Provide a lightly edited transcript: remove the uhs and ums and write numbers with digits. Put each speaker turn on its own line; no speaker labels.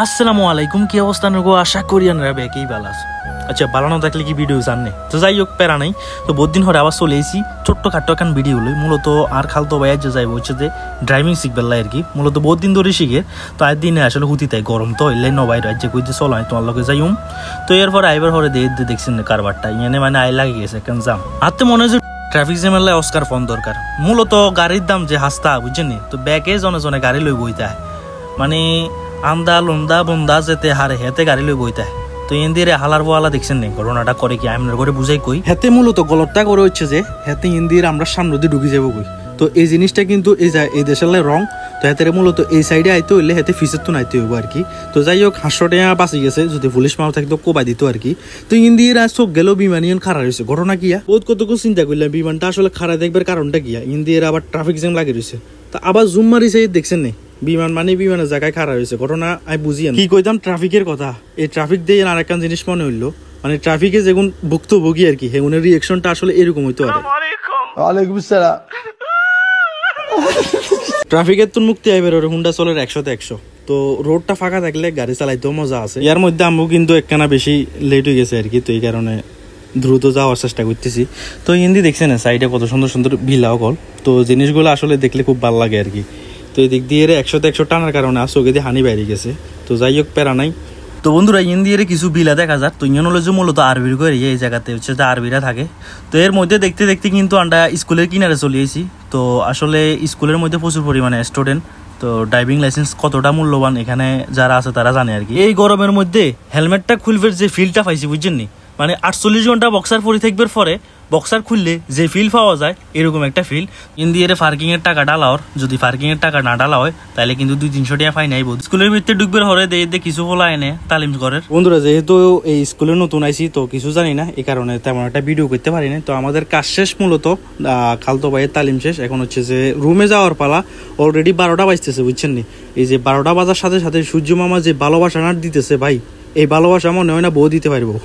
আসসালামু আলাইকুম, কি অবস্থা গো? আশা করি আপনারা বেকেই ভালো আছে। আচ্ছা, ভালো না থাকলে কি ভিডিও জাননে? তো যাই হোক, প্যারা নাই। তো বহুত দিন ধরে আবার চলে এসেছি ছোট্ট খাট্ট এখন ভিডিও লই। মূলত আর খালতো ভাইয়ের যে যাইব হচ্ছে যে ড্রাইভিং শিখবেলাই আর কি, মূলত বহুত দিন ধরে শিখে। তো আজ দিনে আসলে হুতি তাই গরম তো এলে নবাই রাজ্যে কইতে চলো আমি তোমার লগে যাইম। তো এরপর আইবার হরে দেখছেন কারবারটা ইয়ানে মানে আই লাগে গেছে কেন যাম হাতে মনে হয় ট্রাফিক জ্যামের লাই অস্কার ফোন দরকার। মূলত গাড়ির দাম যে হাস্তা বুঝছেন, তো ব্যাগে জনে জনে গাড়ি লই বইতে হয়, মানে আন্দা লন্দা বন্দা যেতে হারে হেতে গাড়ি লই বইতে হয়। তো ইন্দিরে হালার বোয়ালা দেখছেন নি ঘটনাটা করে কি আপনার করে বুঝাই কই। হেতে মূলত গলতটা করে হচ্ছে যে হেতে ইন্দির আমরা সামনে দিয়ে ঢুকে যাবো কই। তো এই জিনিসটা কিন্তু এই দেশের রং। তো হেতে মূলত এই সাইডে আইতে হইলে হেতে ফিসের তো নাইতে হইব আর কি। তো যাই হোক, 500 টাকা বাঁচি গেছে, যদি পুলিশ মাও থাকতো কোবাই দিত আর কি। তো ইন্দিরা চোখ গেলেও বিমানিয়ান খারাপ হয়েছে। ঘটনা কিয়া বহুত কতটুকু চিন্তা করলাম, বিমানটা আসলে খারাপ দেখবার কারণটা কিয়া। ইন্দিরা আবার ট্রাফিক জ্যাম লাগে রয়েছে। তো আবার জুম মারিছে দেখছেন নি, বিমান মানে বিমানের জায়গায় খারাপ হয়েছে। ঘটনা আমি বুঝি কি কইতাম ট্রাফিকের কথা। এই ট্রাফিক দিয়ে আর একটা জিনিস মনে হইলো, মানে ট্রাফিকে যেগুন ভুক্তভোগী আর কি, সেগুনের রিয়েকশনটা আসলে এরকম হইতে পারে।
ওয়ালাইকুম আসসালাম।
ট্রাফিকের তো মুক্তি আইবার হুন্ডা চলের 100তে 100। তো রোডটা ফাঁকা থাকলে গাড়ি চালাইতেও মজা আছে। এর মধ্যে আমু কিন্তু একখানা বেশি লেট হয়ে গেছে আর কি। তো এই কারণে দ্রুত যাওয়ার চেষ্টা করতেছি। তো হিন্দি দেখছেন সাইডে কত সুন্দর সুন্দর ভিলাও কল। তো জিনিসগুলো আসলে দেখলে খুব ভালো লাগে আর কি। তো এই দিক দিয়ে 100তে 100 টানার কারণে চোখে দিয়ে হানি বাইরে গেছে। তো যাই হোক, প্যারা নাই। তো বন্ধুরা, ইন্দিয়ারে কিছু বিলা দেখা যাক। তো ইন হলো যে মূলত আরবির করে এই জায়গাতে হচ্ছে যে আরবিরা থাকে। তো এর মধ্যে দেখতে দেখতে কিন্তু আমরা স্কুলের কিনারে চলে এসেছি। তো আসলে স্কুলের মধ্যে প্রচুর পরিমাণে স্টুডেন্ট। তো ড্রাইভিং লাইসেন্স কতটা মূল্যবান এখানে যারা আছে তারা জানে আর কি। এই গরমের মধ্যে হেলমেটটা খুলবে যে ফিলটা পাইছি বুঝছেন নি, মানে 48 ঘন্টা বক্সার পরে থাকবার পরে বক্সার খুললে যে ফিল পাওয়া যায় এরকম একটা ফিল। ইন্দিয়ারে পার্কিং এর টাকা ডালা হয়, যদি পার্কিং এর টাকা না ডালা হয় তাহলে কিন্তু 200-300 টাকা ফাইন আইব। স্কুলের ভিতরে ঢুকবার হরে দিয়ে কিছু বলা এনে তালিম করে। বন্ধুরা, যেহেতু এই স্কুলে নতুন আইসি তো কিছু জানি না, এই কারণে তেমন একটা ভিডিও করতে পারি না। তো আমাদের কাজ শেষ, মূলত খালতো ভাইয়ের তালিম শেষ। এখন হচ্ছে যে রুমে যাওয়ার পালা। অলরেডি 12টা বাজতেছে বুঝছেন নি। এই যে 12টা বাজার সাথে সাথে সূর্য মামা যে ভালোবাসা না দিতেছে ভাই, এই ভালোবাসা মনে হয় না বউ দিতে পারবো।